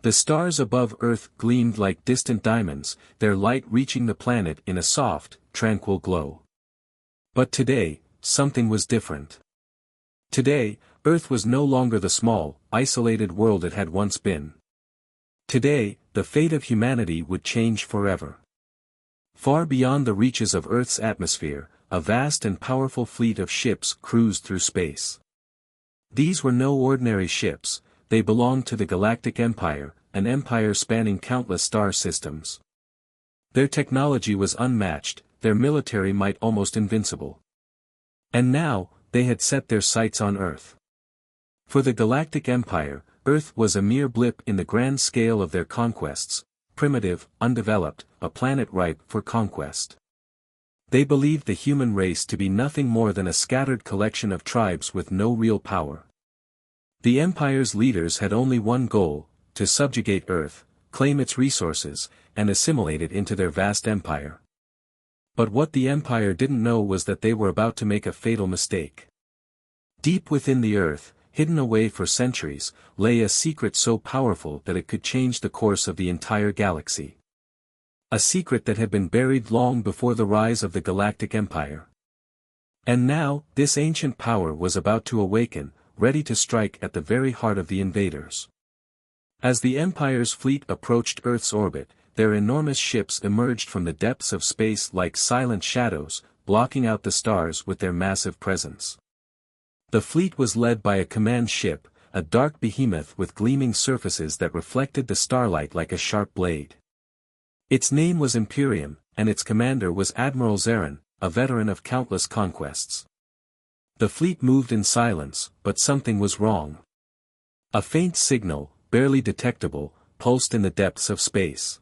The stars above Earth gleamed like distant diamonds, their light reaching the planet in a soft, tranquil glow. But today, something was different. Today, Earth was no longer the small, isolated world it had once been. Today, the fate of humanity would change forever. Far beyond the reaches of Earth's atmosphere, a vast and powerful fleet of ships cruised through space. These were no ordinary ships, they belonged to the Galactic Empire, an empire spanning countless star systems. Their technology was unmatched, their military might almost invincible. And now, they had set their sights on Earth. For the Galactic Empire, Earth was a mere blip in the grand scale of their conquests, primitive, undeveloped, a planet ripe for conquest. They believed the human race to be nothing more than a scattered collection of tribes with no real power. The Empire's leaders had only one goal, to subjugate Earth, claim its resources, and assimilate it into their vast empire. But what the Empire didn't know was that they were about to make a fatal mistake. Deep within the Earth, hidden away for centuries, lay a secret so powerful that it could change the course of the entire galaxy. A secret that had been buried long before the rise of the Galactic Empire. And now, this ancient power was about to awaken, ready to strike at the very heart of the invaders. As the Empire's fleet approached Earth's orbit, their enormous ships emerged from the depths of space like silent shadows, blocking out the stars with their massive presence. The fleet was led by a command ship, a dark behemoth with gleaming surfaces that reflected the starlight like a sharp blade. Its name was Imperium, and its commander was Admiral Zarin, a veteran of countless conquests. The fleet moved in silence, but something was wrong. A faint signal, barely detectable, pulsed in the depths of space.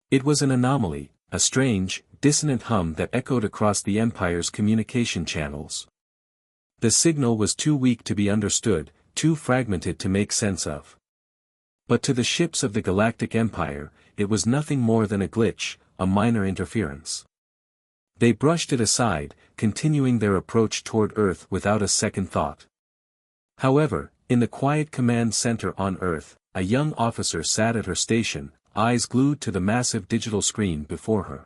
It was an anomaly, a strange, dissonant hum that echoed across the Empire's communication channels. The signal was too weak to be understood, too fragmented to make sense of. But to the ships of the Galactic Empire, it was nothing more than a glitch, a minor interference. They brushed it aside, continuing their approach toward Earth without a second thought. However, in the quiet command center on Earth, a young officer sat at her station, eyes glued to the massive digital screen before her.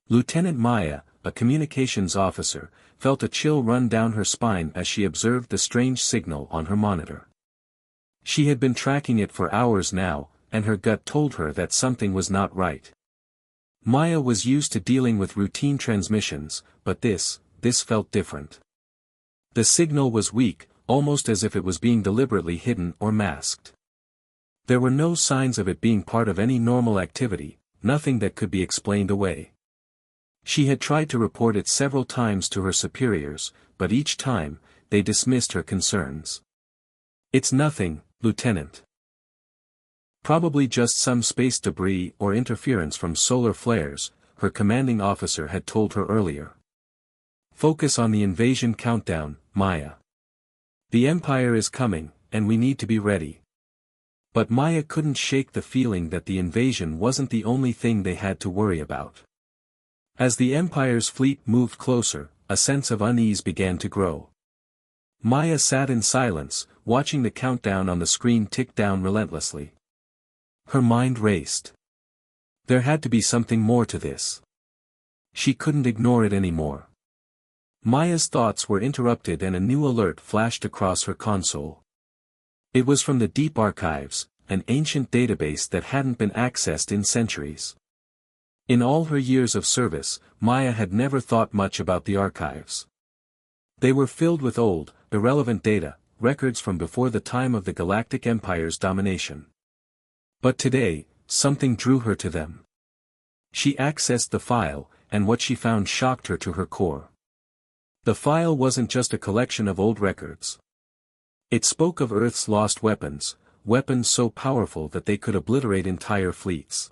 Lieutenant Maya, a communications officer, felt a chill run down her spine as she observed the strange signal on her monitor. She had been tracking it for hours now, and her gut told her that something was not right. Maya was used to dealing with routine transmissions, but this felt different. The signal was weak, almost as if it was being deliberately hidden or masked. There were no signs of it being part of any normal activity, nothing that could be explained away. She had tried to report it several times to her superiors, but each time, they dismissed her concerns. "It's nothing, Lieutenant. Probably just some space debris or interference from solar flares," her commanding officer had told her earlier. "Focus on the invasion countdown, Maya. The Empire is coming, and we need to be ready." But Maya couldn't shake the feeling that the invasion wasn't the only thing they had to worry about. As the Empire's fleet moved closer, a sense of unease began to grow. Maya sat in silence, watching the countdown on the screen tick down relentlessly. Her mind raced. There had to be something more to this. She couldn't ignore it anymore. Maya's thoughts were interrupted and a new alert flashed across her console. It was from the Deep Archives, an ancient database that hadn't been accessed in centuries. In all her years of service, Maya had never thought much about the archives. They were filled with old, irrelevant data, records from before the time of the Galactic Empire's domination. But today, something drew her to them. She accessed the file, and what she found shocked her to her core. The file wasn't just a collection of old records. It spoke of Earth's lost weapons, weapons so powerful that they could obliterate entire fleets.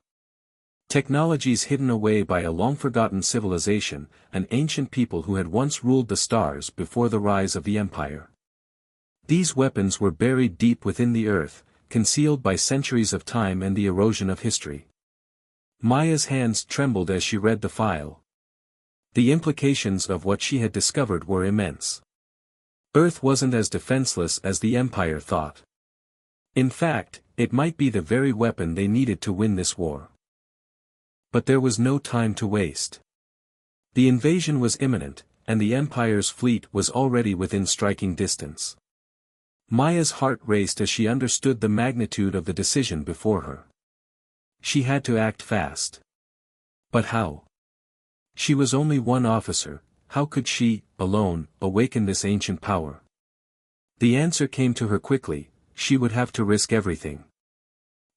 Technologies hidden away by a long-forgotten civilization, an ancient people who had once ruled the stars before the rise of the Empire. These weapons were buried deep within the Earth, concealed by centuries of time and the erosion of history. Maya's hands trembled as she read the file. The implications of what she had discovered were immense. Earth wasn't as defenseless as the Empire thought. In fact, it might be the very weapon they needed to win this war. But there was no time to waste. The invasion was imminent, and the Empire's fleet was already within striking distance. Maya's heart raced as she understood the magnitude of the decision before her. She had to act fast. But how? She was only one officer. How could she, alone, awaken this ancient power? The answer came to her quickly: she would have to risk everything.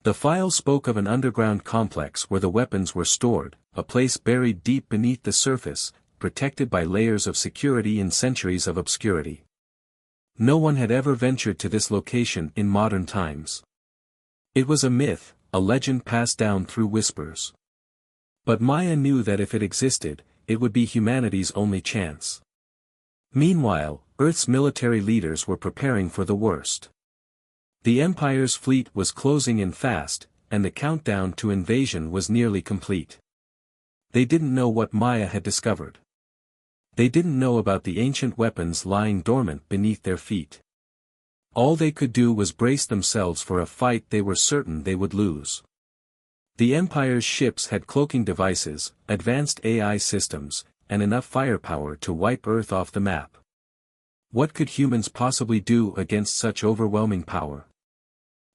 The file spoke of an underground complex where the weapons were stored, a place buried deep beneath the surface, protected by layers of security and centuries of obscurity. No one had ever ventured to this location in modern times. It was a myth, a legend passed down through whispers. But Maya knew that if it existed, it would be humanity's only chance. Meanwhile, Earth's military leaders were preparing for the worst. The Empire's fleet was closing in fast, and the countdown to invasion was nearly complete. They didn't know what Maya had discovered. They didn't know about the ancient weapons lying dormant beneath their feet. All they could do was brace themselves for a fight they were certain they would lose. The Empire's ships had cloaking devices, advanced AI systems, and enough firepower to wipe Earth off the map. What could humans possibly do against such overwhelming power?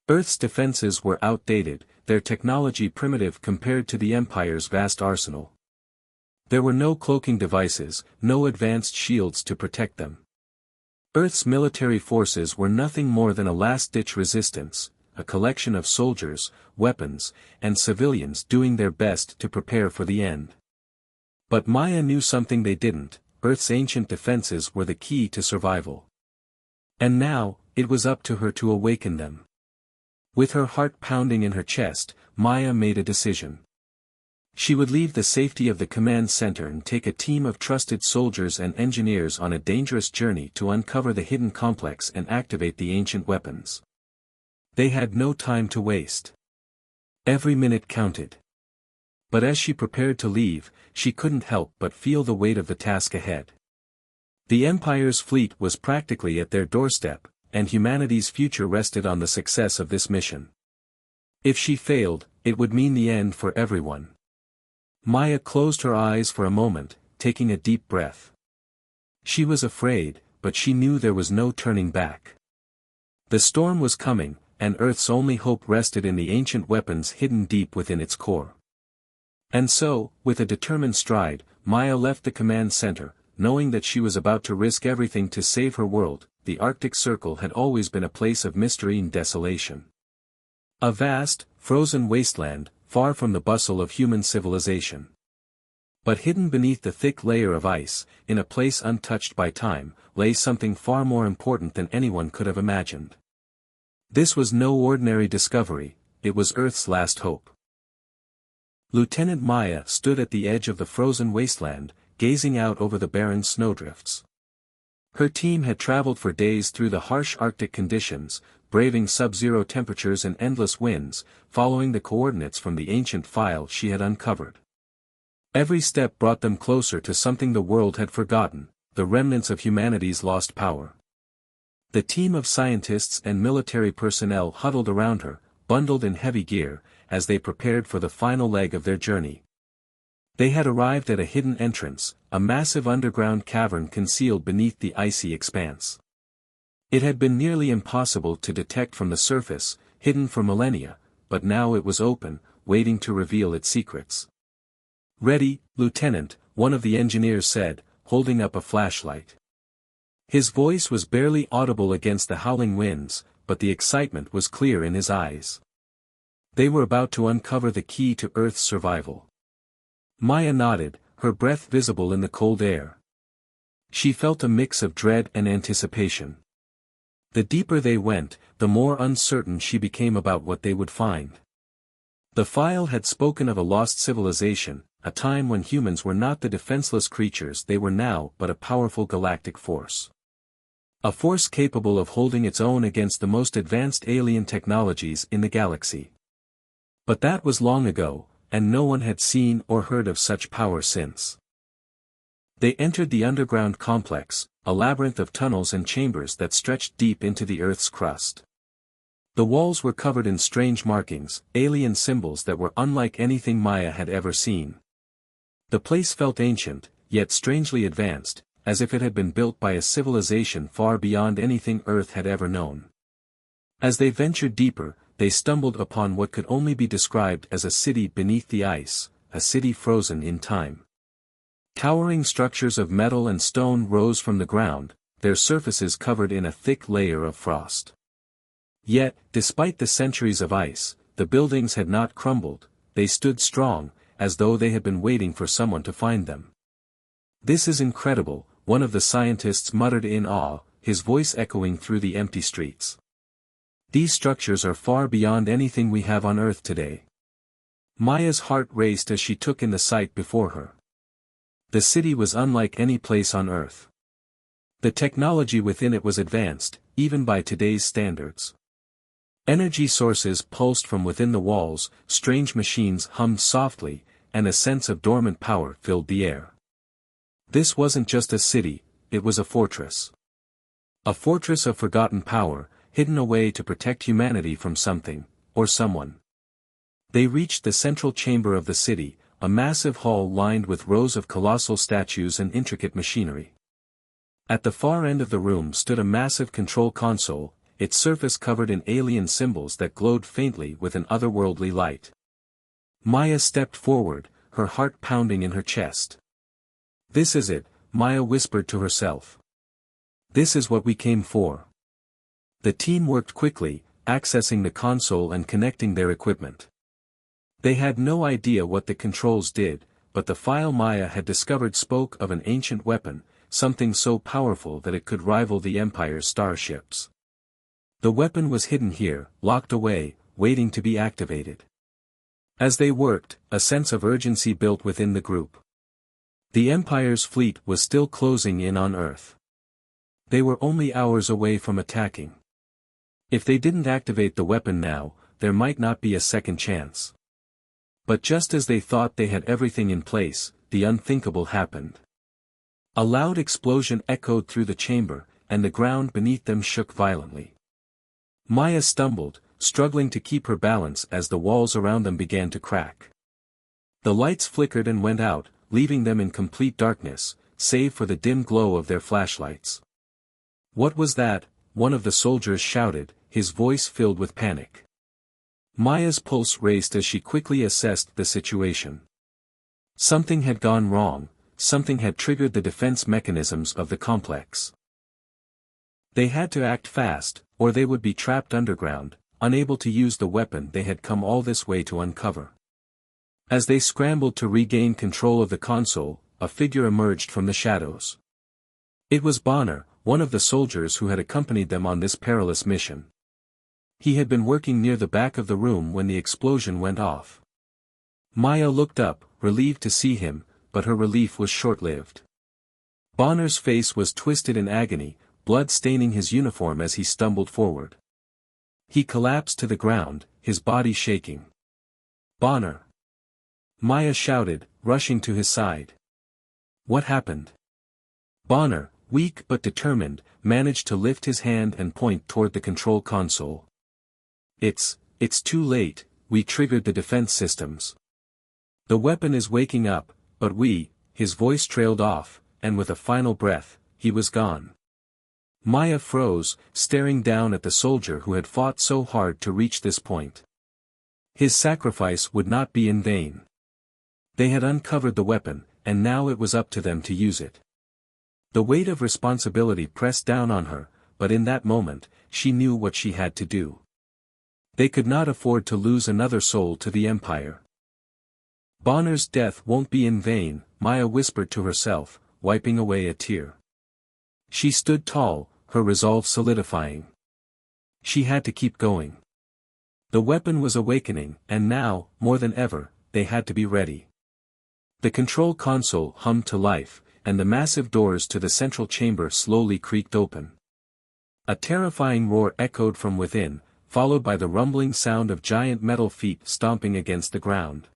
Earth's defenses were outdated, their technology primitive compared to the Empire's vast arsenal. There were no cloaking devices, no advanced shields to protect them. Earth's military forces were nothing more than a last-ditch resistance, a collection of soldiers, weapons, and civilians doing their best to prepare for the end. But Maya knew something they didn't: Earth's ancient defenses were the key to survival. And now, it was up to her to awaken them. With her heart pounding in her chest, Maya made a decision. She would leave the safety of the command center and take a team of trusted soldiers and engineers on a dangerous journey to uncover the hidden complex and activate the ancient weapons. They had no time to waste. Every minute counted. But as she prepared to leave, she couldn't help but feel the weight of the task ahead. The Empire's fleet was practically at their doorstep, and humanity's future rested on the success of this mission. If she failed, it would mean the end for everyone. Maya closed her eyes for a moment, taking a deep breath. She was afraid, but she knew there was no turning back. The storm was coming, and Earth's only hope rested in the ancient weapons hidden deep within its core. And so, with a determined stride, Maya left the command center, knowing that she was about to risk everything to save her world. The Arctic Circle had always been a place of mystery and desolation. A vast, frozen wasteland, far from the bustle of human civilization. But hidden beneath the thick layer of ice, in a place untouched by time, lay something far more important than anyone could have imagined. This was no ordinary discovery, it was Earth's last hope. Lieutenant Maya stood at the edge of the frozen wasteland, gazing out over the barren snowdrifts. Her team had traveled for days through the harsh Arctic conditions, braving sub-zero temperatures and endless winds, following the coordinates from the ancient file she had uncovered. Every step brought them closer to something the world had forgotten, the remnants of humanity's lost power. The team of scientists and military personnel huddled around her, bundled in heavy gear, as they prepared for the final leg of their journey. They had arrived at a hidden entrance, a massive underground cavern concealed beneath the icy expanse. It had been nearly impossible to detect from the surface, hidden for millennia, but now it was open, waiting to reveal its secrets. "Ready, Lieutenant," one of the engineers said, holding up a flashlight. His voice was barely audible against the howling winds, but the excitement was clear in his eyes. They were about to uncover the key to Earth's survival. Maya nodded, her breath visible in the cold air. She felt a mix of dread and anticipation. The deeper they went, the more uncertain she became about what they would find. The file had spoken of a lost civilization, a time when humans were not the defenseless creatures they were now but a powerful galactic force. A force capable of holding its own against the most advanced alien technologies in the galaxy. But that was long ago, and no one had seen or heard of such power since. They entered the underground complex, a labyrinth of tunnels and chambers that stretched deep into the Earth's crust. The walls were covered in strange markings, alien symbols that were unlike anything Maya had ever seen. The place felt ancient, yet strangely advanced, as if it had been built by a civilization far beyond anything Earth had ever known. As they ventured deeper, they stumbled upon what could only be described as a city beneath the ice, a city frozen in time. Towering structures of metal and stone rose from the ground, their surfaces covered in a thick layer of frost. Yet, despite the centuries of ice, the buildings had not crumbled, they stood strong, as though they had been waiting for someone to find them. "This is incredible," one of the scientists muttered in awe, his voice echoing through the empty streets. "These structures are far beyond anything we have on Earth today." Maya's heart raced as she took in the sight before her. The city was unlike any place on Earth. The technology within it was advanced, even by today's standards. Energy sources pulsed from within the walls, strange machines hummed softly, and a sense of dormant power filled the air. This wasn't just a city, it was a fortress. A fortress of forgotten power, hidden away to protect humanity from something, or someone. They reached the central chamber of the city, a massive hall lined with rows of colossal statues and intricate machinery. At the far end of the room stood a massive control console, its surface covered in alien symbols that glowed faintly with an otherworldly light. Maya stepped forward, her heart pounding in her chest. "This is it," Maya whispered to herself. "This is what we came for." The team worked quickly, accessing the console and connecting their equipment. They had no idea what the controls did, but the file Maya had discovered spoke of an ancient weapon, something so powerful that it could rival the Empire's starships. The weapon was hidden here, locked away, waiting to be activated. As they worked, a sense of urgency built within the group. The Empire's fleet was still closing in on Earth. They were only hours away from attacking. If they didn't activate the weapon now, there might not be a second chance. But just as they thought they had everything in place, the unthinkable happened. A loud explosion echoed through the chamber, and the ground beneath them shook violently. Maya stumbled, struggling to keep her balance as the walls around them began to crack. The lights flickered and went out, leaving them in complete darkness, save for the dim glow of their flashlights. "What was that?" one of the soldiers shouted, his voice filled with panic. Maya's pulse raced as she quickly assessed the situation. Something had gone wrong, something had triggered the defense mechanisms of the complex. They had to act fast, or they would be trapped underground, unable to use the weapon they had come all this way to uncover. As they scrambled to regain control of the console, a figure emerged from the shadows. It was Bonner, one of the soldiers who had accompanied them on this perilous mission. He had been working near the back of the room when the explosion went off. Maya looked up, relieved to see him, but her relief was short-lived. Bonner's face was twisted in agony, blood staining his uniform as he stumbled forward. He collapsed to the ground, his body shaking. "Bonner!" Maya shouted, rushing to his side. "What happened?" Bonner, weak but determined, managed to lift his hand and point toward the control console. It's too late, we triggered the defense systems. The weapon is waking up, but his voice trailed off, and with a final breath, he was gone. Maya froze, staring down at the soldier who had fought so hard to reach this point. His sacrifice would not be in vain. They had uncovered the weapon, and now it was up to them to use it. The weight of responsibility pressed down on her, but in that moment, she knew what she had to do. They could not afford to lose another soul to the Empire. "Bonner's death won't be in vain," Maya whispered to herself, wiping away a tear. She stood tall, her resolve solidifying. She had to keep going. The weapon was awakening, and now, more than ever, they had to be ready. The control console hummed to life, and the massive doors to the central chamber slowly creaked open. A terrifying roar echoed from within, followed by the rumbling sound of giant metal feet stomping against the ground.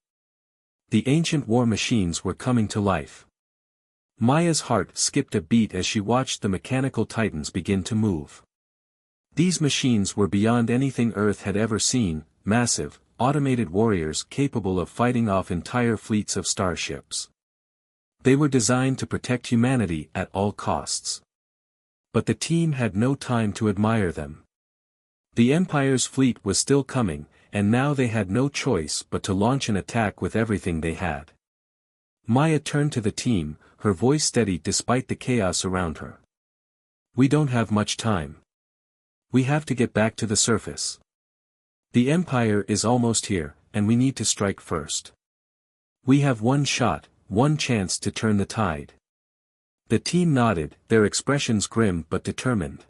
The ancient war machines were coming to life. Maya's heart skipped a beat as she watched the mechanical titans begin to move. These machines were beyond anything Earth had ever seen, massive, automated warriors capable of fighting off entire fleets of starships. They were designed to protect humanity at all costs. But the team had no time to admire them. The Empire's fleet was still coming, and now they had no choice but to launch an attack with everything they had. Maya turned to the team, her voice steady despite the chaos around her. "We don't have much time. We have to get back to the surface. The Empire is almost here, and we need to strike first. We have one shot, one chance to turn the tide." The team nodded, their expressions grim but determined.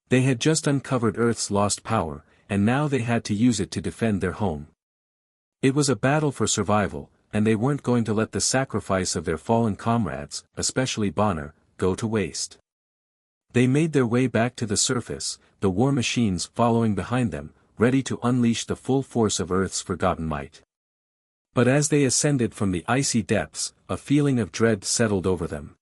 They had just uncovered Earth's lost power, and now they had to use it to defend their home. It was a battle for survival, and they weren't going to let the sacrifice of their fallen comrades, especially Bonner, go to waste. They made their way back to the surface, the war machines following behind them, ready to unleash the full force of Earth's forgotten might. But as they ascended from the icy depths, a feeling of dread settled over them.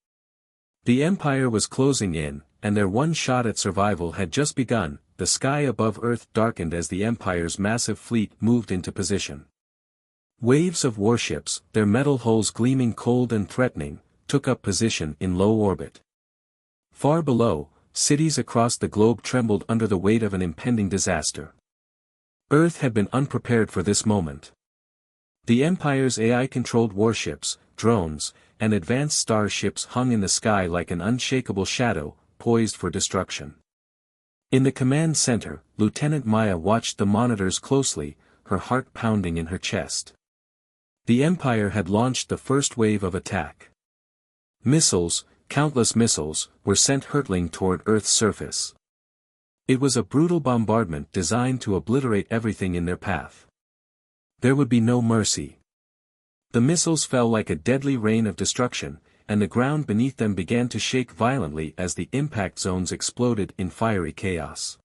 The Empire was closing in, and their one shot at survival had just begun. The sky above Earth darkened as the Empire's massive fleet moved into position. Waves of warships, their metal hulls gleaming cold and threatening, took up position in low orbit. Far below, cities across the globe trembled under the weight of an impending disaster. Earth had been unprepared for this moment. The Empire's AI-controlled warships, drones, and advanced starships hung in the sky like an unshakable shadow, poised for destruction. In the command center, Lieutenant Maya watched the monitors closely, her heart pounding in her chest. The Empire had launched the first wave of attack. Missiles, countless missiles, were sent hurtling toward Earth's surface. It was a brutal bombardment designed to obliterate everything in their path. There would be no mercy. The missiles fell like a deadly rain of destruction, and the ground beneath them began to shake violently as the impact zones exploded in fiery chaos.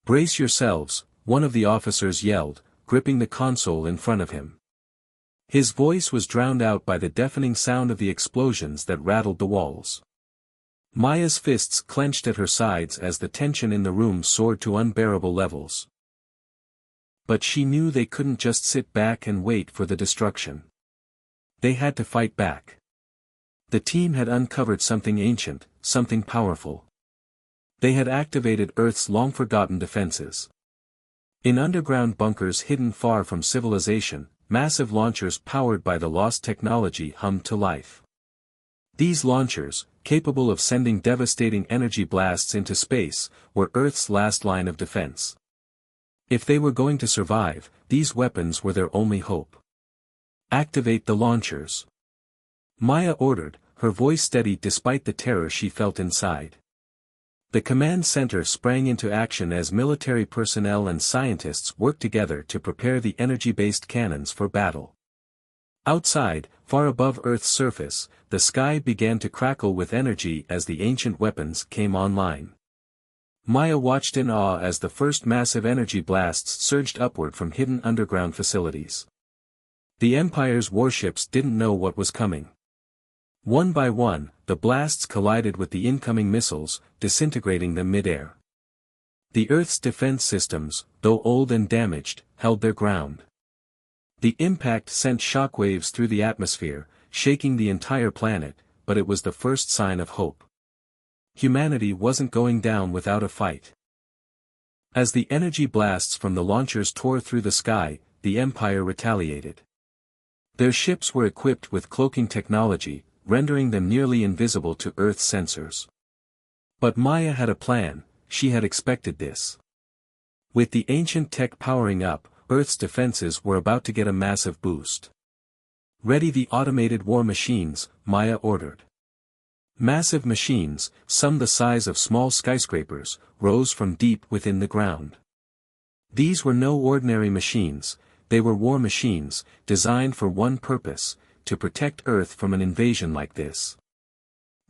"Brace yourselves," one of the officers yelled, gripping the console in front of him. His voice was drowned out by the deafening sound of the explosions that rattled the walls. Maya's fists clenched at her sides as the tension in the room soared to unbearable levels. But she knew they couldn't just sit back and wait for the destruction. They had to fight back. The team had uncovered something ancient, something powerful. They had activated Earth's long-forgotten defenses. In underground bunkers hidden far from civilization, massive launchers powered by the lost technology hummed to life. These launchers, capable of sending devastating energy blasts into space, were Earth's last line of defense. If they were going to survive, these weapons were their only hope. "Activate the launchers," Maya ordered, her voice steady despite the terror she felt inside. The command center sprang into action as military personnel and scientists worked together to prepare the energy-based cannons for battle. Outside, far above Earth's surface, the sky began to crackle with energy as the ancient weapons came online. Maya watched in awe as the first massive energy blasts surged upward from hidden underground facilities. The Empire's warships didn't know what was coming. One by one, the blasts collided with the incoming missiles, disintegrating them mid-air. The Earth's defense systems, though old and damaged, held their ground. The impact sent shockwaves through the atmosphere, shaking the entire planet, but it was the first sign of hope. Humanity wasn't going down without a fight. As the energy blasts from the launchers tore through the sky, the Empire retaliated. Their ships were equipped with cloaking technology, rendering them nearly invisible to Earth's sensors. But Maya had a plan. She had expected this. With the ancient tech powering up, Earth's defenses were about to get a massive boost. "Ready the automated war machines," Maya ordered. Massive machines, some the size of small skyscrapers, rose from deep within the ground. These were no ordinary machines. They were war machines, designed for one purpose: to protect Earth from an invasion like this.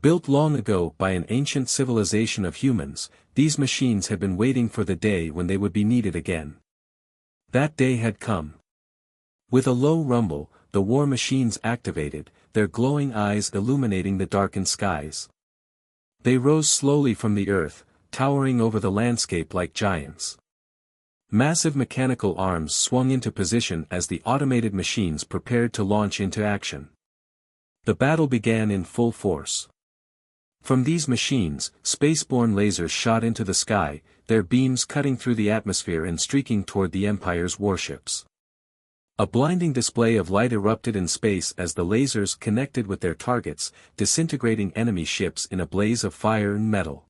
Built long ago by an ancient civilization of humans, these machines had been waiting for the day when they would be needed again. That day had come. With a low rumble, the war machines activated, their glowing eyes illuminating the darkened skies. They rose slowly from the Earth, towering over the landscape like giants. Massive mechanical arms swung into position as the automated machines prepared to launch into action. The battle began in full force. From these machines, spaceborne lasers shot into the sky, their beams cutting through the atmosphere and streaking toward the Empire's warships. A blinding display of light erupted in space as the lasers connected with their targets, disintegrating enemy ships in a blaze of fire and metal.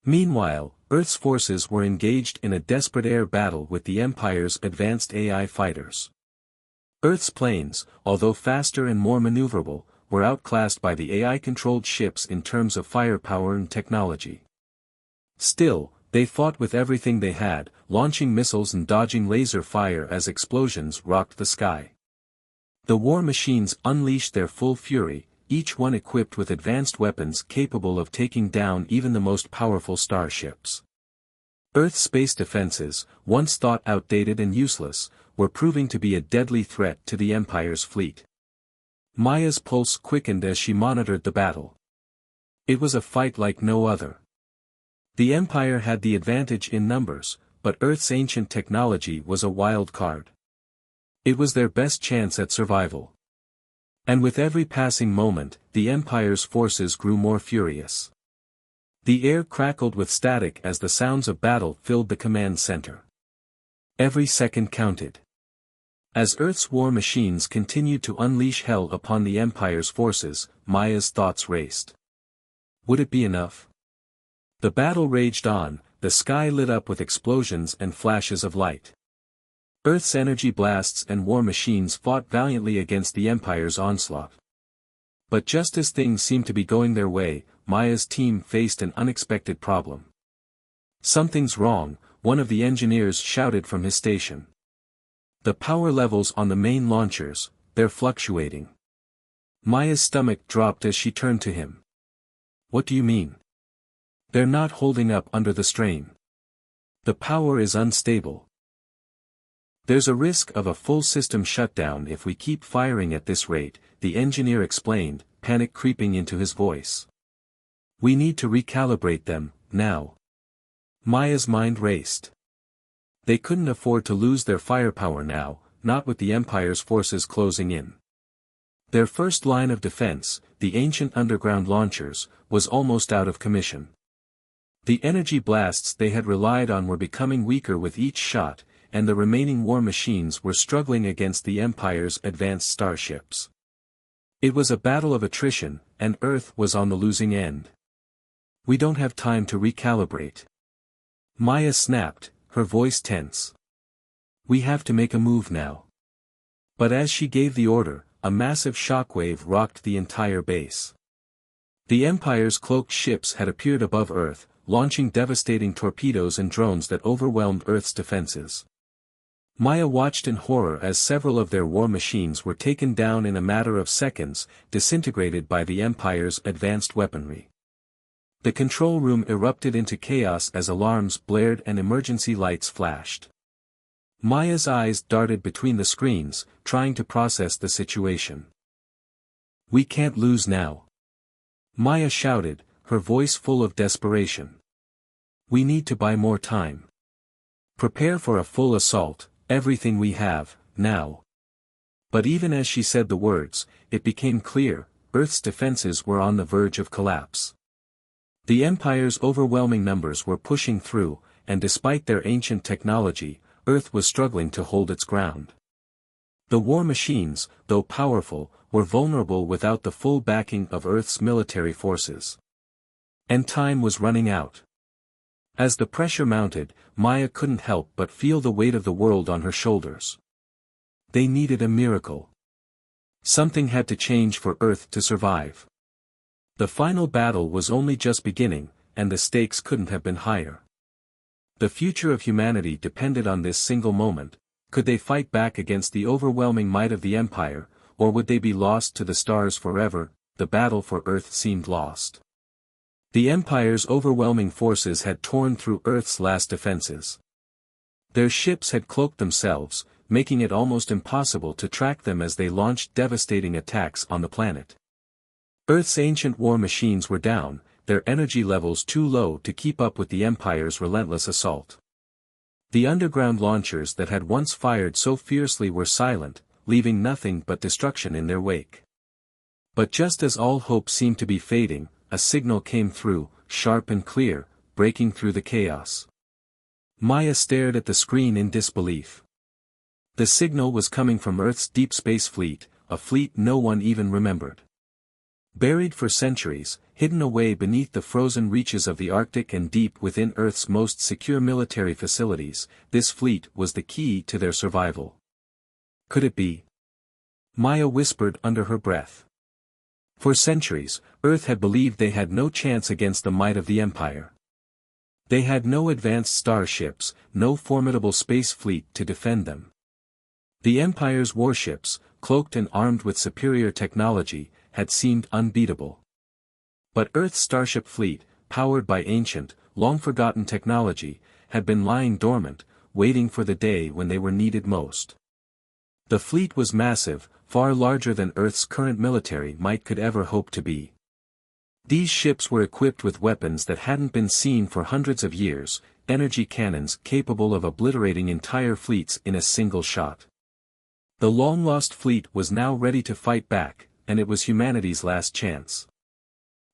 Meanwhile, Earth's forces were engaged in a desperate air battle with the Empire's advanced AI fighters. Earth's planes, although faster and more maneuverable, were outclassed by the AI-controlled ships in terms of firepower and technology. Still, they fought with everything they had, launching missiles and dodging laser fire as explosions rocked the sky. The war machines unleashed their full fury, each one equipped with advanced weapons capable of taking down even the most powerful starships. Earth's space defenses, once thought outdated and useless, were proving to be a deadly threat to the Empire's fleet. Maya's pulse quickened as she monitored the battle. It was a fight like no other. The Empire had the advantage in numbers, but Earth's ancient technology was a wild card. It was their best chance at survival. And with every passing moment, the Empire's forces grew more furious. The air crackled with static as the sounds of battle filled the command center. Every second counted. As Earth's war machines continued to unleash hell upon the Empire's forces, Maya's thoughts raced. Would it be enough? The battle raged on, the sky lit up with explosions and flashes of light. Earth's energy blasts and war machines fought valiantly against the Empire's onslaught. But just as things seemed to be going their way, Maya's team faced an unexpected problem. "Something's wrong," one of the engineers shouted from his station. "The power levels on the main launchers, they're fluctuating." Maya's stomach dropped as she turned to him. "What do you mean?" "They're not holding up under the strain. The power is unstable. There's a risk of a full system shutdown if we keep firing at this rate," the engineer explained, panic creeping into his voice. "We need to recalibrate them, now." Maya's mind raced. They couldn't afford to lose their firepower now, not with the Empire's forces closing in. Their first line of defense, the ancient underground launchers, was almost out of commission. The energy blasts they had relied on were becoming weaker with each shot, and the remaining war machines were struggling against the Empire's advanced starships. It was a battle of attrition, and Earth was on the losing end. "We don't have time to recalibrate." Maya snapped, her voice tense. "We have to make a move now." But as she gave the order, a massive shockwave rocked the entire base. The Empire's cloaked ships had appeared above Earth, launching devastating torpedoes and drones that overwhelmed Earth's defenses. Maya watched in horror as several of their war machines were taken down in a matter of seconds, disintegrated by the Empire's advanced weaponry. The control room erupted into chaos as alarms blared and emergency lights flashed. Maya's eyes darted between the screens, trying to process the situation. "We can't lose now," Maya shouted, her voice full of desperation. "We need to buy more time. Prepare for a full assault, everything we have, now." But even as she said the words, it became clear, Earth's defenses were on the verge of collapse. The Empire's overwhelming numbers were pushing through, and despite their ancient technology, Earth was struggling to hold its ground. The war machines, though powerful, were vulnerable without the full backing of Earth's military forces. And time was running out. As the pressure mounted, Maya couldn't help but feel the weight of the world on her shoulders. They needed a miracle. Something had to change for Earth to survive. The final battle was only just beginning, and the stakes couldn't have been higher. The future of humanity depended on this single moment. Could they fight back against the overwhelming might of the Empire, or would they be lost to the stars forever? The battle for Earth seemed lost. The Empire's overwhelming forces had torn through Earth's last defenses. Their ships had cloaked themselves, making it almost impossible to track them as they launched devastating attacks on the planet. Earth's ancient war machines were down, their energy levels too low to keep up with the Empire's relentless assault. The underground launchers that had once fired so fiercely were silent, leaving nothing but destruction in their wake. But just as all hope seemed to be fading, a signal came through, sharp and clear, breaking through the chaos. Maya stared at the screen in disbelief. The signal was coming from Earth's deep space fleet, a fleet no one even remembered. Buried for centuries, hidden away beneath the frozen reaches of the Arctic and deep within Earth's most secure military facilities, this fleet was the key to their survival. Could it be? Maya whispered under her breath. For centuries, Earth had believed they had no chance against the might of the Empire. They had no advanced starships, no formidable space fleet to defend them. The Empire's warships, cloaked and armed with superior technology, had seemed unbeatable. But Earth's starship fleet, powered by ancient, long-forgotten technology, had been lying dormant, waiting for the day when they were needed most. The fleet was massive, far larger than Earth's current military might could ever hope to be. These ships were equipped with weapons that hadn't been seen for hundreds of years, energy cannons capable of obliterating entire fleets in a single shot. The long-lost fleet was now ready to fight back, and it was humanity's last chance.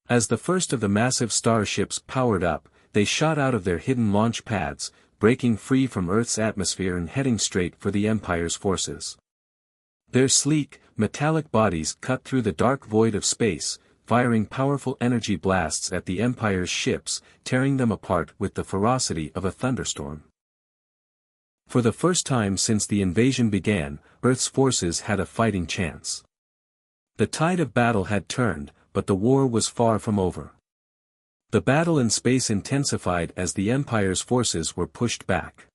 As the first of the massive starships powered up, they shot out of their hidden launch pads, breaking free from Earth's atmosphere and heading straight for the Empire's forces. Their sleek, metallic bodies cut through the dark void of space, firing powerful energy blasts at the Empire's ships, tearing them apart with the ferocity of a thunderstorm. For the first time since the invasion began, Earth's forces had a fighting chance. The tide of battle had turned, but the war was far from over. The battle in space intensified as the Empire's forces were pushed back.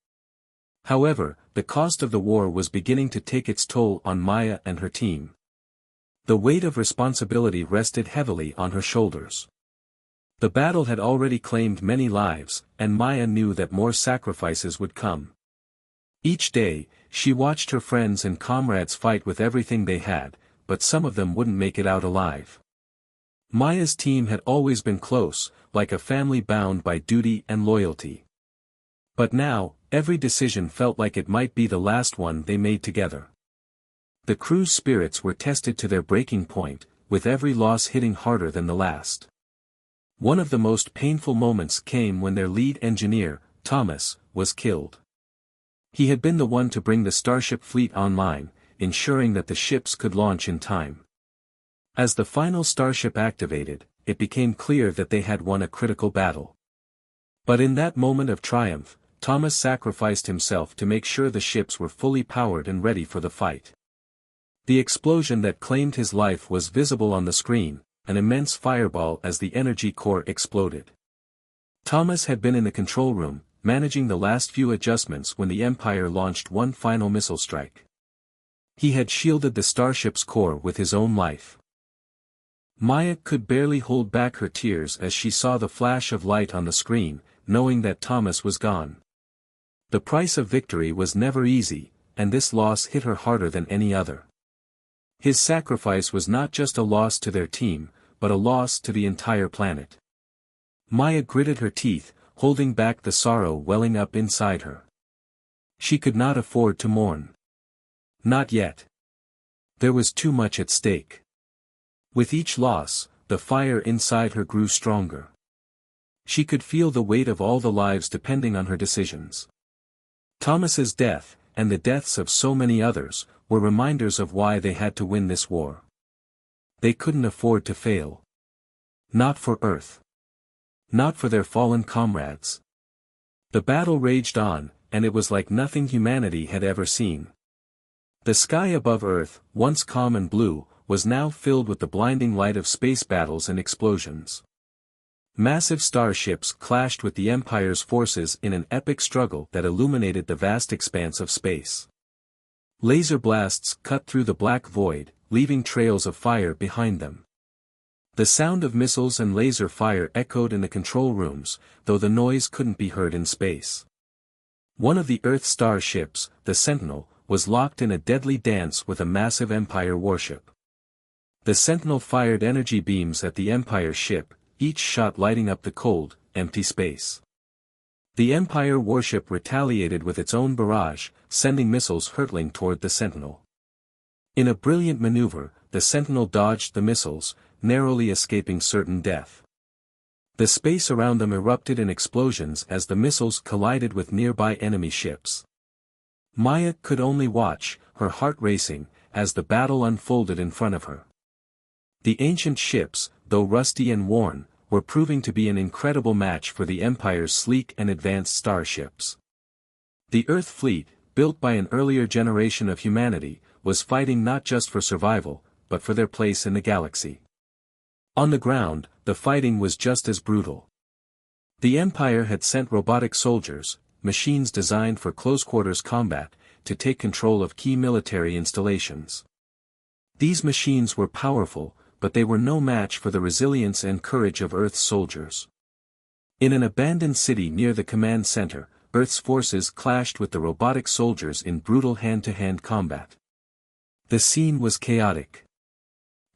However, the cost of the war was beginning to take its toll on Maya and her team. The weight of responsibility rested heavily on her shoulders. The battle had already claimed many lives, and Maya knew that more sacrifices would come. Each day, she watched her friends and comrades fight with everything they had, but some of them wouldn't make it out alive. Maya's team had always been close, like a family bound by duty and loyalty. But now, every decision felt like it might be the last one they made together. The crew's spirits were tested to their breaking point, with every loss hitting harder than the last. One of the most painful moments came when their lead engineer, Thomas, was killed. He had been the one to bring the starship fleet online, ensuring that the ships could launch in time. As the final starship activated, it became clear that they had won a critical battle. But in that moment of triumph, Thomas sacrificed himself to make sure the ships were fully powered and ready for the fight. The explosion that claimed his life was visible on the screen, an immense fireball as the energy core exploded. Thomas had been in the control room, managing the last few adjustments when the Empire launched one final missile strike. He had shielded the starship's core with his own life. Maya could barely hold back her tears as she saw the flash of light on the screen, knowing that Thomas was gone. The price of victory was never easy, and this loss hit her harder than any other. His sacrifice was not just a loss to their team, but a loss to the entire planet. Maya gritted her teeth, holding back the sorrow welling up inside her. She could not afford to mourn. Not yet. There was too much at stake. With each loss, the fire inside her grew stronger. She could feel the weight of all the lives depending on her decisions. Thomas's death, and the deaths of so many others, were reminders of why they had to win this war. They couldn't afford to fail. Not for Earth. Not for their fallen comrades. The battle raged on, and it was like nothing humanity had ever seen. The sky above Earth, once calm and blue, was now filled with the blinding light of space battles and explosions. Massive starships clashed with the Empire's forces in an epic struggle that illuminated the vast expanse of space. Laser blasts cut through the black void, leaving trails of fire behind them. The sound of missiles and laser fire echoed in the control rooms, though the noise couldn't be heard in space. One of the Earth starships, the Sentinel, was locked in a deadly dance with a massive Empire warship. The Sentinel fired energy beams at the Empire ship, each shot lighting up the cold, empty space. The Empire warship retaliated with its own barrage, sending missiles hurtling toward the Sentinel. In a brilliant maneuver, the Sentinel dodged the missiles, narrowly escaping certain death. The space around them erupted in explosions as the missiles collided with nearby enemy ships. Maya could only watch, her heart racing, as the battle unfolded in front of her. The ancient ships, though rusty and worn, were proving to be an incredible match for the Empire's sleek and advanced starships. The Earth fleet, built by an earlier generation of humanity, was fighting not just for survival, but for their place in the galaxy. On the ground, the fighting was just as brutal. The Empire had sent robotic soldiers, machines designed for close-quarters combat, to take control of key military installations. These machines were powerful, but they were no match for the resilience and courage of Earth's soldiers. In an abandoned city near the command center, Earth's forces clashed with the robotic soldiers in brutal hand-to-hand combat. The scene was chaotic.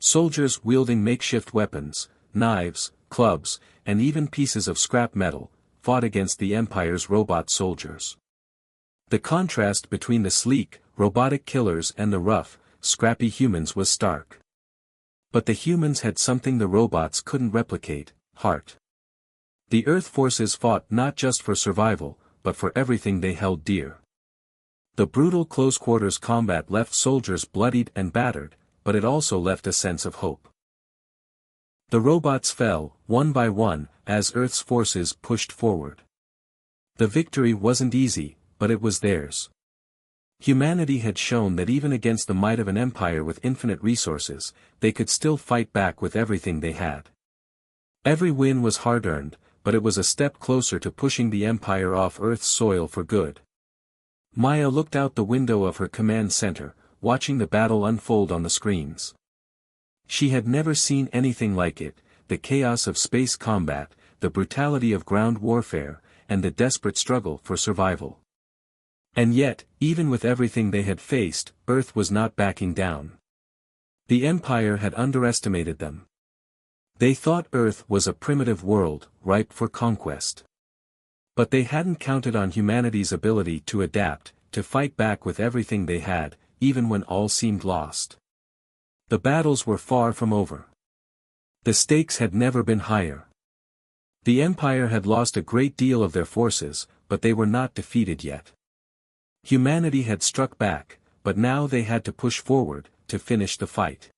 Soldiers wielding makeshift weapons, knives, clubs, and even pieces of scrap metal, fought against the Empire's robot soldiers. The contrast between the sleek, robotic killers and the rough, scrappy humans was stark. But the humans had something the robots couldn't replicate: heart. The Earth forces fought not just for survival, but for everything they held dear. The brutal close-quarters combat left soldiers bloodied and battered, but it also left a sense of hope. The robots fell, one by one, as Earth's forces pushed forward. The victory wasn't easy, but it was theirs. Humanity had shown that even against the might of an empire with infinite resources, they could still fight back with everything they had. Every win was hard-earned, but it was a step closer to pushing the Empire off Earth's soil for good. Maya looked out the window of her command center, watching the battle unfold on the screens. She had never seen anything like it: the chaos of space combat, the brutality of ground warfare, and the desperate struggle for survival. And yet, even with everything they had faced, Earth was not backing down. The Empire had underestimated them. They thought Earth was a primitive world, ripe for conquest. But they hadn't counted on humanity's ability to adapt, to fight back with everything they had, even when all seemed lost. The battles were far from over. The stakes had never been higher. The Empire had lost a great deal of their forces, but they were not defeated yet. Humanity had struck back, but now they had to push forward, to finish the fight.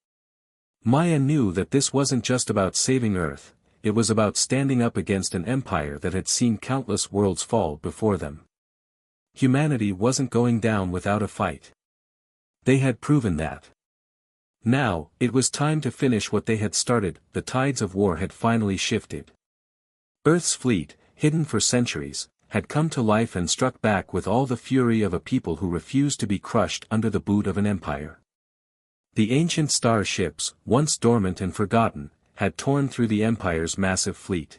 Maya knew that this wasn't just about saving Earth, it was about standing up against an empire that had seen countless worlds fall before them. Humanity wasn't going down without a fight. They had proven that. Now, it was time to finish what they had started. The tides of war had finally shifted. Earth's fleet, hidden for centuries, had come to life and struck back with all the fury of a people who refused to be crushed under the boot of an empire. The ancient star ships, once dormant and forgotten, had torn through the Empire's massive fleet.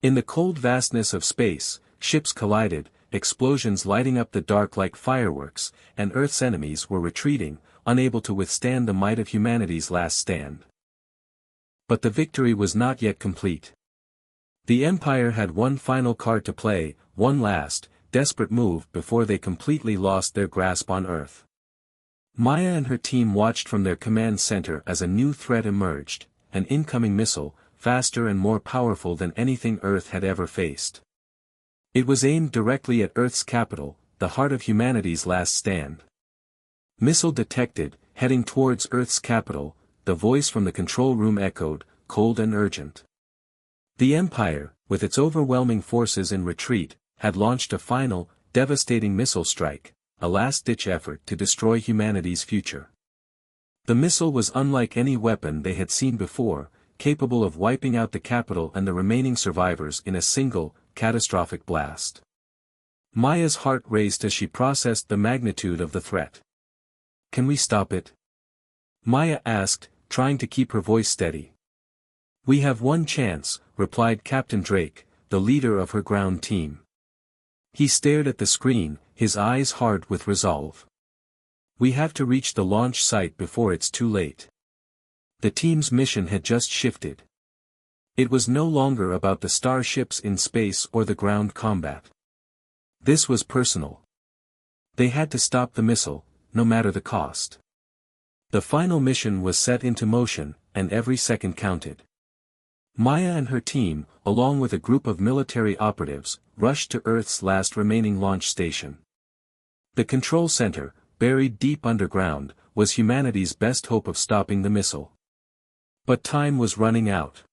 In the cold vastness of space, ships collided, explosions lighting up the dark like fireworks, and Earth's enemies were retreating, unable to withstand the might of humanity's last stand. But the victory was not yet complete. The Empire had one final card to play, one last, desperate move before they completely lost their grasp on Earth. Maya and her team watched from their command center as a new threat emerged, an incoming missile, faster and more powerful than anything Earth had ever faced. It was aimed directly at Earth's capital, the heart of humanity's last stand. Missile detected, heading towards Earth's capital, the voice from the control room echoed, cold and urgent. The Empire, with its overwhelming forces in retreat, had launched a final, devastating missile strike, a last-ditch effort to destroy humanity's future. The missile was unlike any weapon they had seen before, capable of wiping out the capital and the remaining survivors in a single, catastrophic blast. Maya's heart raced as she processed the magnitude of the threat. "Can we stop it?" Maya asked, trying to keep her voice steady. "We have one chance," replied Captain Drake, the leader of her ground team. He stared at the screen, his eyes hard with resolve. "We have to reach the launch site before it's too late." The team's mission had just shifted. It was no longer about the starships in space or the ground combat. This was personal. They had to stop the missile, no matter the cost. The final mission was set into motion, and every second counted. Maya and her team, along with a group of military operatives, rushed to Earth's last remaining launch station. The control center, buried deep underground, was humanity's best hope of stopping the missile. But time was running out.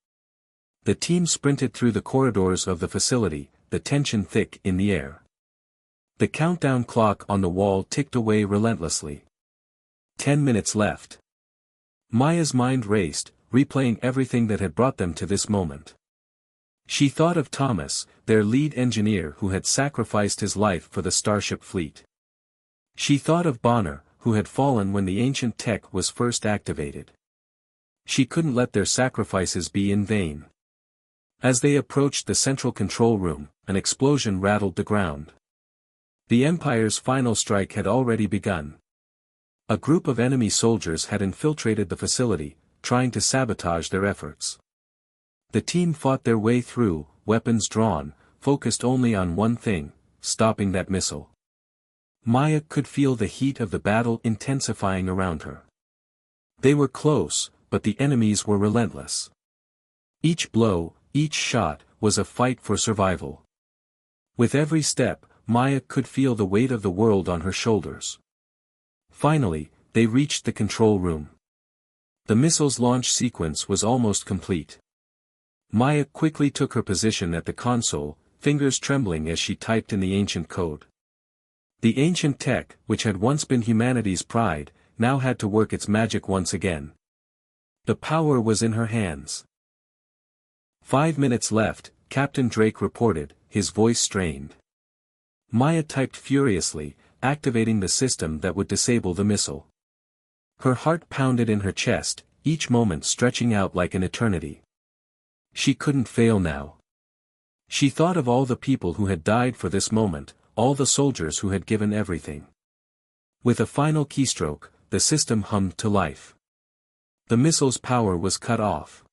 The team sprinted through the corridors of the facility, the tension thick in the air. The countdown clock on the wall ticked away relentlessly. 10 minutes left. Maya's mind raced, replaying everything that had brought them to this moment. She thought of Thomas, their lead engineer who had sacrificed his life for the Starship fleet. She thought of Bonner, who had fallen when the ancient tech was first activated. She couldn't let their sacrifices be in vain. As they approached the central control room, an explosion rattled the ground. The Empire's final strike had already begun. A group of enemy soldiers had infiltrated the facility, trying to sabotage their efforts. The team fought their way through, weapons drawn, focused only on one thing: stopping that missile. Maya could feel the heat of the battle intensifying around her. They were close, but the enemies were relentless. Each blow, each shot, was a fight for survival. With every step, Maya could feel the weight of the world on her shoulders. Finally, they reached the control room. The missile's launch sequence was almost complete. Maya quickly took her position at the console, fingers trembling as she typed in the ancient code. The ancient tech, which had once been humanity's pride, now had to work its magic once again. The power was in her hands. 5 minutes left, Captain Drake reported, his voice strained. Maya typed furiously, activating the system that would disable the missile. Her heart pounded in her chest, each moment stretching out like an eternity. She couldn't fail now. She thought of all the people who had died for this moment, all the soldiers who had given everything. With a final keystroke, the system hummed to life. The missile's power was cut off.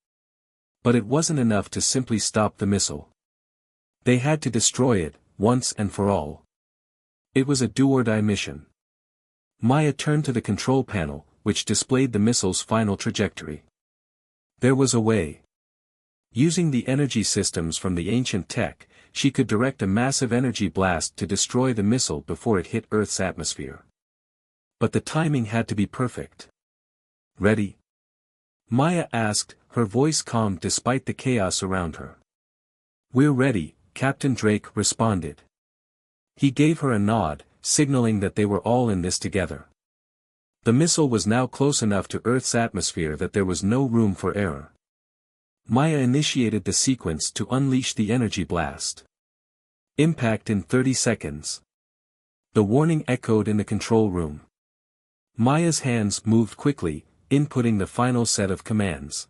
But it wasn't enough to simply stop the missile. They had to destroy it, once and for all. It was a do-or-die mission. Maya turned to the control panel, which displayed the missile's final trajectory. There was a way. Using the energy systems from the ancient tech, she could direct a massive energy blast to destroy the missile before it hit Earth's atmosphere. But the timing had to be perfect. Ready? Maya asked, her voice calm despite the chaos around her. We're ready, Captain Drake responded. He gave her a nod, signaling that they were all in this together. The missile was now close enough to Earth's atmosphere that there was no room for error. Maya initiated the sequence to unleash the energy blast. Impact in 30 seconds. The warning echoed in the control room. Maya's hands moved quickly, inputting the final set of commands.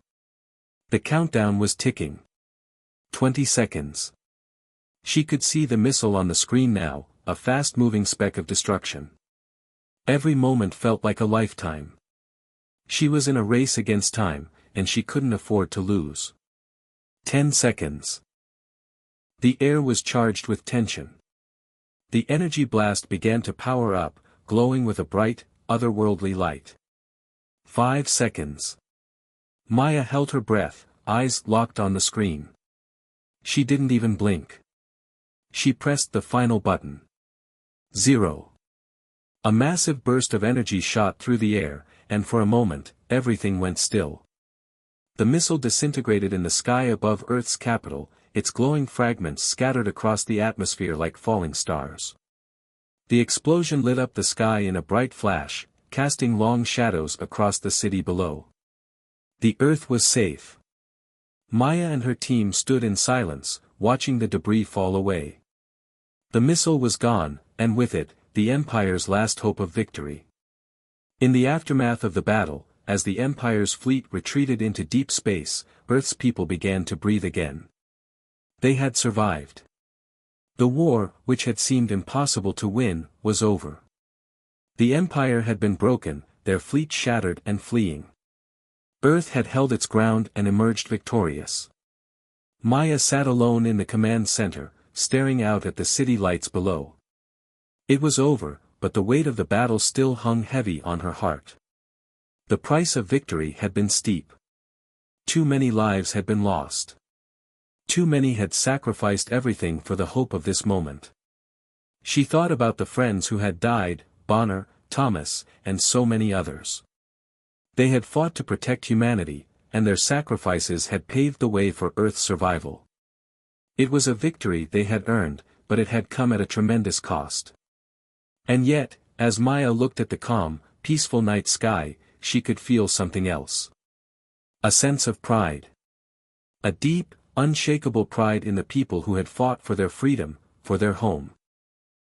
The countdown was ticking. 20 seconds. She could see the missile on the screen now, a fast-moving speck of destruction. Every moment felt like a lifetime. She was in a race against time, and she couldn't afford to lose. 10 seconds. The air was charged with tension. The energy blast began to power up, glowing with a bright, otherworldly light. 5 seconds. Maya held her breath, eyes locked on the screen. She didn't even blink. She pressed the final button. 0. A massive burst of energy shot through the air, and for a moment, everything went still. The missile disintegrated in the sky above Earth's capital, its glowing fragments scattered across the atmosphere like falling stars. The explosion lit up the sky in a bright flash, casting long shadows across the city below. The Earth was safe. Maya and her team stood in silence, watching the debris fall away. The missile was gone, and with it, the Empire's last hope of victory. In the aftermath of the battle, as the Empire's fleet retreated into deep space, Earth's people began to breathe again. They had survived. The war, which had seemed impossible to win, was over. The Empire had been broken, their fleet shattered and fleeing. Earth had held its ground and emerged victorious. Maya sat alone in the command center, staring out at the city lights below. It was over, but the weight of the battle still hung heavy on her heart. The price of victory had been steep. Too many lives had been lost. Too many had sacrificed everything for the hope of this moment. She thought about the friends who had died, Bonner, Thomas, and so many others. They had fought to protect humanity, and their sacrifices had paved the way for Earth's survival. It was a victory they had earned, but it had come at a tremendous cost. And yet, as Maya looked at the calm, peaceful night sky, she could feel something else. A sense of pride. A deep, unshakable pride in the people who had fought for their freedom, for their home.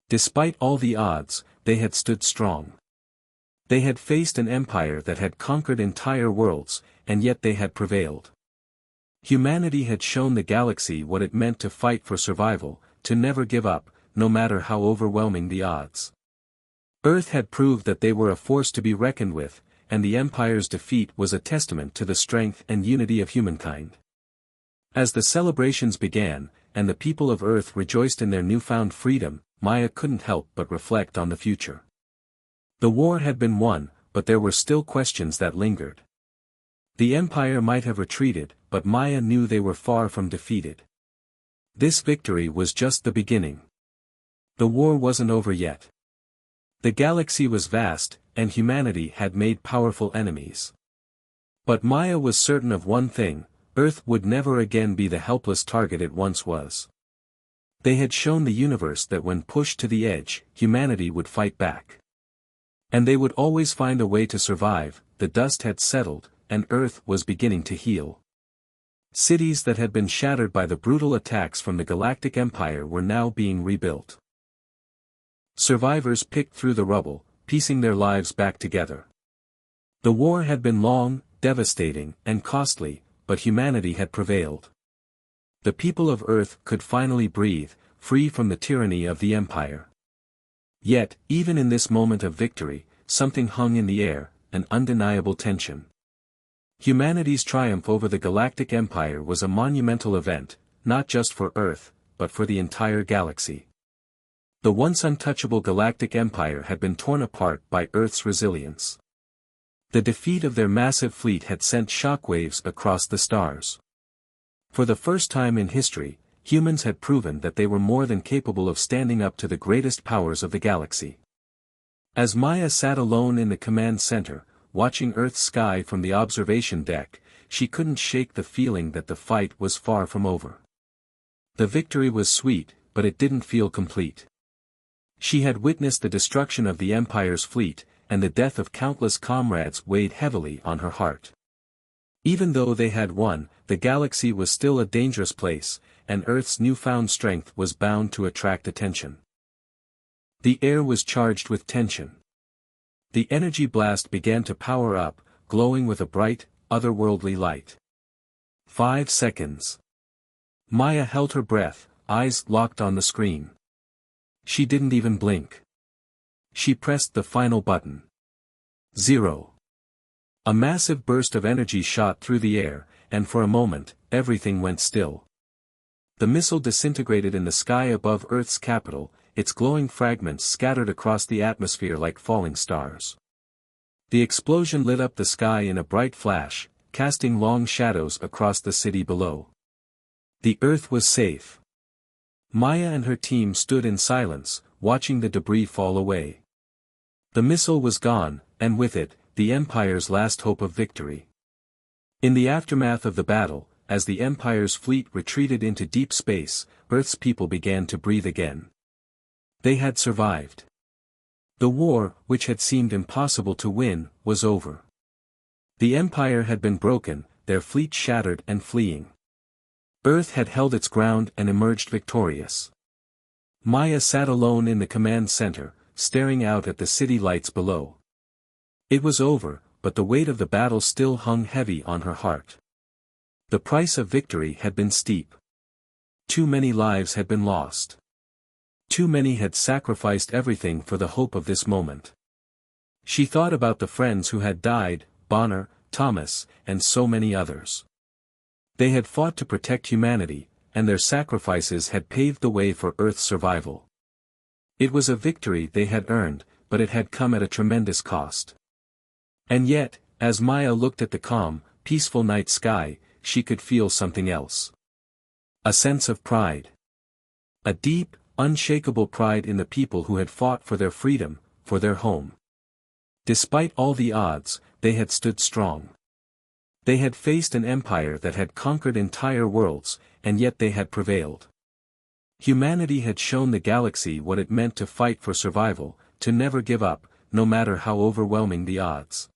Despite all the odds, they had stood strong. They had faced an empire that had conquered entire worlds, and yet they had prevailed. Humanity had shown the galaxy what it meant to fight for survival, to never give up, no matter how overwhelming the odds. Earth had proved that they were a force to be reckoned with, and the Empire's defeat was a testament to the strength and unity of humankind. As the celebrations began, and the people of Earth rejoiced in their newfound freedom, Maya couldn't help but reflect on the future. The war had been won, but there were still questions that lingered. The Empire might have retreated, but Maya knew they were far from defeated. This victory was just the beginning. The war wasn't over yet. The galaxy was vast, and humanity had made powerful enemies. But Maya was certain of one thing: Earth would never again be the helpless target it once was. They had shown the universe that when pushed to the edge, humanity would fight back. And they would always find a way to survive. The dust had settled, and Earth was beginning to heal. Cities that had been shattered by the brutal attacks from the Galactic Empire were now being rebuilt. Survivors picked through the rubble, piecing their lives back together. The war had been long, devastating, and costly, but humanity had prevailed. The people of Earth could finally breathe, free from the tyranny of the Empire. Yet, even in this moment of victory, something hung in the air, an undeniable tension. Humanity's triumph over the Galactic Empire was a monumental event, not just for Earth, but for the entire galaxy. The once untouchable Galactic Empire had been torn apart by Earth's resilience. The defeat of their massive fleet had sent shockwaves across the stars. For the first time in history, humans had proven that they were more than capable of standing up to the greatest powers of the galaxy. As Maya sat alone in the command center, watching Earth's sky from the observation deck, she couldn't shake the feeling that the fight was far from over. The victory was sweet, but it didn't feel complete. She had witnessed the destruction of the Empire's fleet, and the death of countless comrades weighed heavily on her heart. Even though they had won, the galaxy was still a dangerous place, and Earth's newfound strength was bound to attract attention. The air was charged with tension. The energy blast began to power up, glowing with a bright, otherworldly light. 5 seconds. Maya held her breath, eyes locked on the screen. She didn't even blink. She pressed the final button. 0. A massive burst of energy shot through the air, and for a moment, everything went still. The missile disintegrated in the sky above Earth's capital, its glowing fragments scattered across the atmosphere like falling stars. The explosion lit up the sky in a bright flash, casting long shadows across the city below. The Earth was safe. Maya and her team stood in silence, watching the debris fall away. The missile was gone, and with it, the Empire's last hope of victory. In the aftermath of the battle, as the Empire's fleet retreated into deep space, Earth's people began to breathe again. They had survived. The war, which had seemed impossible to win, was over. The Empire had been broken, their fleet shattered and fleeing. Earth had held its ground and emerged victorious. Maya sat alone in the command center, staring out at the city lights below. It was over, but the weight of the battle still hung heavy on her heart. The price of victory had been steep. Too many lives had been lost. Too many had sacrificed everything for the hope of this moment. She thought about the friends who had died, Bonner, Thomas, and so many others. They had fought to protect humanity, and their sacrifices had paved the way for Earth's survival. It was a victory they had earned, but it had come at a tremendous cost. And yet, as Maya looked at the calm, peaceful night sky, she could feel something else. A sense of pride. A deep, unshakable pride in the people who had fought for their freedom, for their home. Despite all the odds, they had stood strong. They had faced an empire that had conquered entire worlds, and yet they had prevailed. Humanity had shown the galaxy what it meant to fight for survival, to never give up, no matter how overwhelming the odds.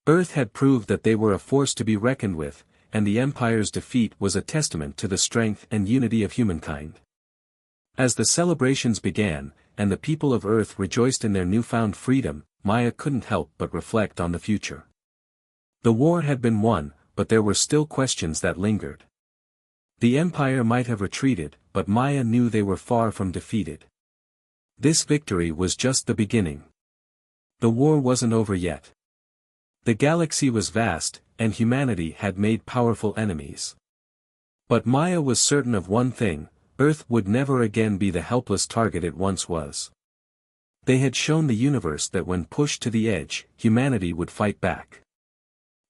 Earth had proved that they were a force to be reckoned with, and the Empire's defeat was a testament to the strength and unity of humankind. As the celebrations began, and the people of Earth rejoiced in their newfound freedom, Maya couldn't help but reflect on the future. The war had been won, but there were still questions that lingered. The Empire might have retreated, but Maya knew they were far from defeated. This victory was just the beginning. The war wasn't over yet. The galaxy was vast, and humanity had made powerful enemies. But Maya was certain of one thing: Earth would never again be the helpless target it once was. They had shown the universe that when pushed to the edge, humanity would fight back.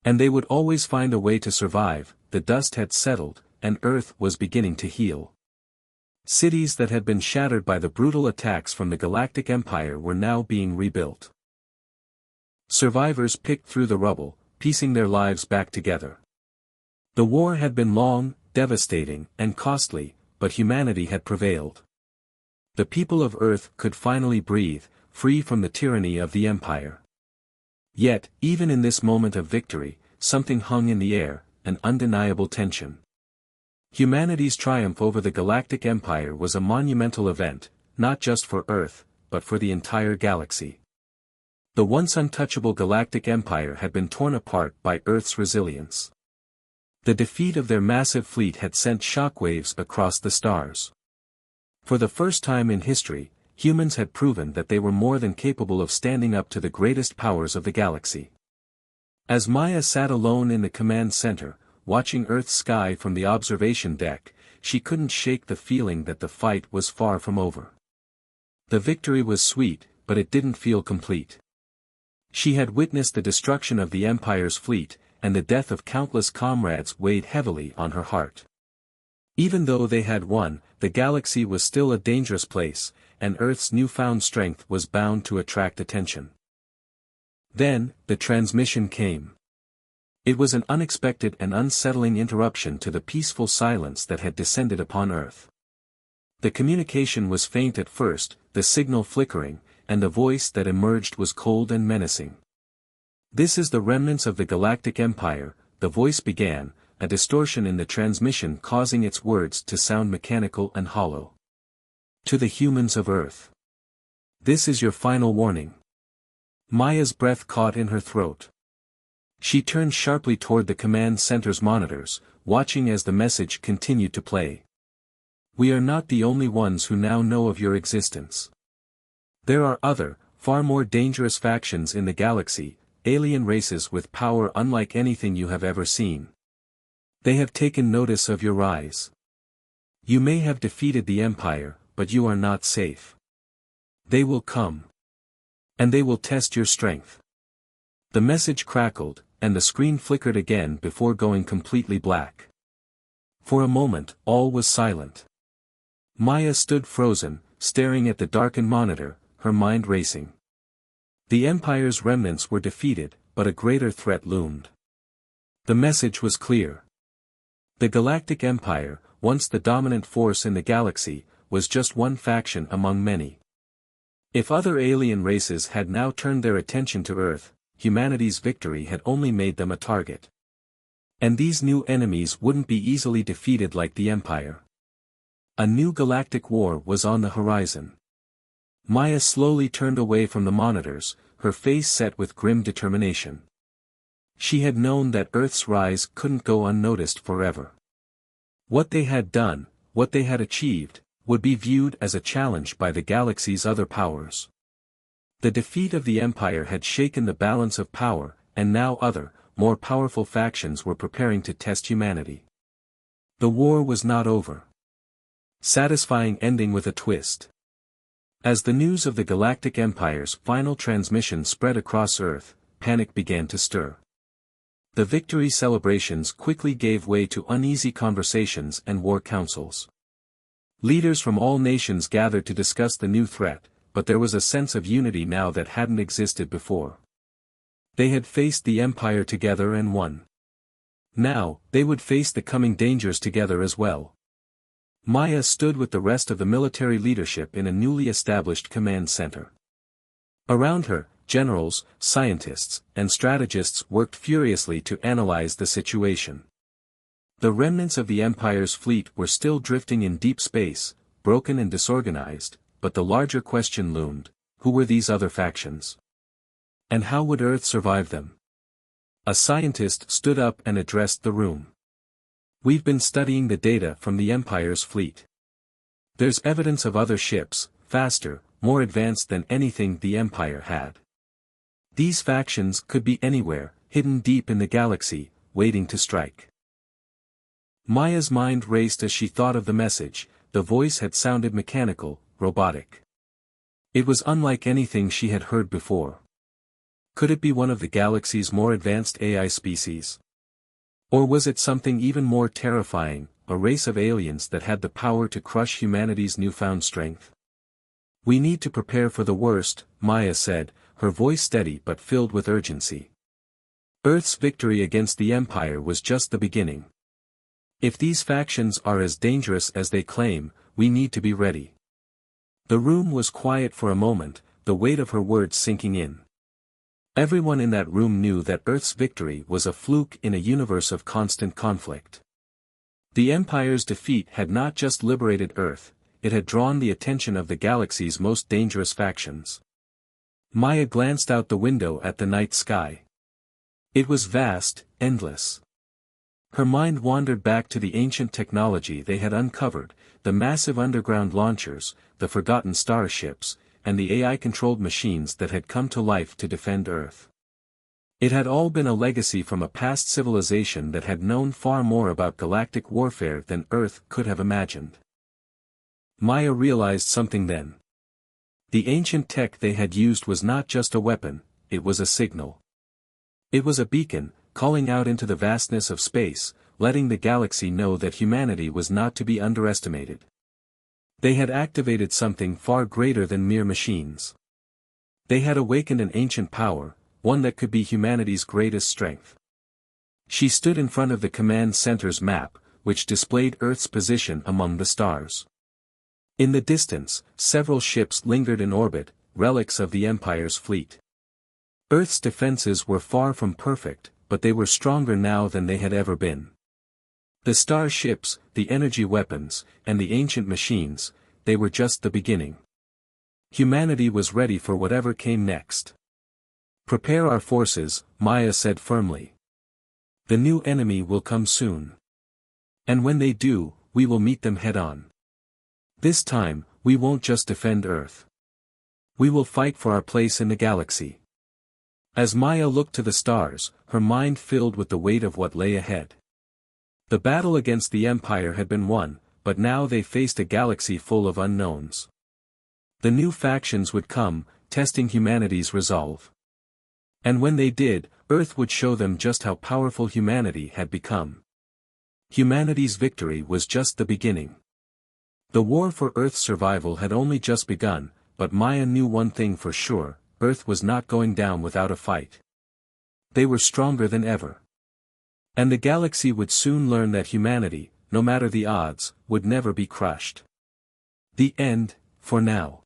And they would always find a way to survive. The dust had settled, and Earth was beginning to heal. Cities that had been shattered by the brutal attacks from the Galactic Empire were now being rebuilt. Survivors picked through the rubble, piecing their lives back together. The war had been long, devastating, and costly, but humanity had prevailed. The people of Earth could finally breathe, free from the tyranny of the Empire. Yet, even in this moment of victory, something hung in the air, an undeniable tension. Humanity's triumph over the Galactic Empire was a monumental event, not just for Earth, but for the entire galaxy. The once untouchable Galactic Empire had been torn apart by Earth's resilience. The defeat of their massive fleet had sent shockwaves across the stars. For the first time in history, humans had proven that they were more than capable of standing up to the greatest powers of the galaxy. As Maya sat alone in the command center, watching Earth's sky from the observation deck, she couldn't shake the feeling that the fight was far from over. The victory was sweet, but it didn't feel complete. She had witnessed the destruction of the Empire's fleet, and the death of countless comrades weighed heavily on her heart. Even though they had won, the galaxy was still a dangerous place, and Earth's newfound strength was bound to attract attention. Then, the transmission came. It was an unexpected and unsettling interruption to the peaceful silence that had descended upon Earth. The communication was faint at first, the signal flickering, and the voice that emerged was cold and menacing. "This is the remnants of the Galactic Empire," the voice began, a distortion in the transmission causing its words to sound mechanical and hollow. "To the humans of Earth. This is your final warning." Maya's breath caught in her throat. She turned sharply toward the command center's monitors, watching as the message continued to play. "We are not the only ones who now know of your existence. There are other, far more dangerous factions in the galaxy, alien races with power unlike anything you have ever seen. They have taken notice of your rise. You may have defeated the Empire, but you are not safe. They will come. And they will test your strength." The message crackled, and the screen flickered again before going completely black. For a moment, all was silent. Maya stood frozen, staring at the darkened monitor, her mind racing. The Empire's remnants were defeated, but a greater threat loomed. The message was clear. The Galactic Empire, once the dominant force in the galaxy, was just one faction among many. If other alien races had now turned their attention to Earth, humanity's victory had only made them a target. And these new enemies wouldn't be easily defeated like the Empire. A new galactic war was on the horizon. Maya slowly turned away from the monitors, her face set with grim determination. She had known that Earth's rise couldn't go unnoticed forever. What they had done, what they had achieved, would be viewed as a challenge by the galaxy's other powers. The defeat of the Empire had shaken the balance of power, and now other, more powerful factions were preparing to test humanity. The war was not over. Satisfying ending with a twist. As the news of the Galactic Empire's final transmission spread across Earth, panic began to stir. The victory celebrations quickly gave way to uneasy conversations and war councils. Leaders from all nations gathered to discuss the new threat, but there was a sense of unity now that hadn't existed before. They had faced the Empire together and won. Now, they would face the coming dangers together as well. Maya stood with the rest of the military leadership in a newly established command center. Around her, generals, scientists, and strategists worked furiously to analyze the situation. The remnants of the Empire's fleet were still drifting in deep space, broken and disorganized, but the larger question loomed: who were these other factions? And how would Earth survive them? A scientist stood up and addressed the room. We've been studying the data from the Empire's fleet. There's evidence of other ships, faster, more advanced than anything the Empire had. These factions could be anywhere, hidden deep in the galaxy, waiting to strike. Maya's mind raced as she thought of the message. The voice had sounded mechanical, robotic. It was unlike anything she had heard before. Could it be one of the galaxy's more advanced AI species? Or was it something even more terrifying, a race of aliens that had the power to crush humanity's newfound strength? We need to prepare for the worst, Maya said, her voice steady but filled with urgency. Earth's victory against the Empire was just the beginning. If these factions are as dangerous as they claim, we need to be ready. The room was quiet for a moment, the weight of her words sinking in. Everyone in that room knew that Earth's victory was a fluke in a universe of constant conflict. The Empire's defeat had not just liberated Earth, it had drawn the attention of the galaxy's most dangerous factions. Maya glanced out the window at the night sky. It was vast, endless. Her mind wandered back to the ancient technology they had uncovered, the massive underground launchers, the forgotten starships, and the AI-controlled machines that had come to life to defend Earth. It had all been a legacy from a past civilization that had known far more about galactic warfare than Earth could have imagined. Maya realized something then. The ancient tech they had used was not just a weapon, it was a signal. It was a beacon, calling out into the vastness of space, letting the galaxy know that humanity was not to be underestimated. They had activated something far greater than mere machines. They had awakened an ancient power, one that could be humanity's greatest strength. She stood in front of the command center's map, which displayed Earth's position among the stars. In the distance, several ships lingered in orbit, relics of the Empire's fleet. Earth's defenses were far from perfect, but they were stronger now than they had ever been. The starships, the energy weapons, and the ancient machines, they were just the beginning. Humanity was ready for whatever came next. Prepare our forces, Maya said firmly. The new enemy will come soon. And when they do, we will meet them head-on. This time, we won't just defend Earth. We will fight for our place in the galaxy. As Maya looked to the stars, her mind filled with the weight of what lay ahead. The battle against the Empire had been won, but now they faced a galaxy full of unknowns. The new factions would come, testing humanity's resolve. And when they did, Earth would show them just how powerful humanity had become. Humanity's victory was just the beginning. The war for Earth's survival had only just begun, but Maya knew one thing for sure: Earth was not going down without a fight. They were stronger than ever. And the galaxy would soon learn that humanity, no matter the odds, would never be crushed. The end, for now.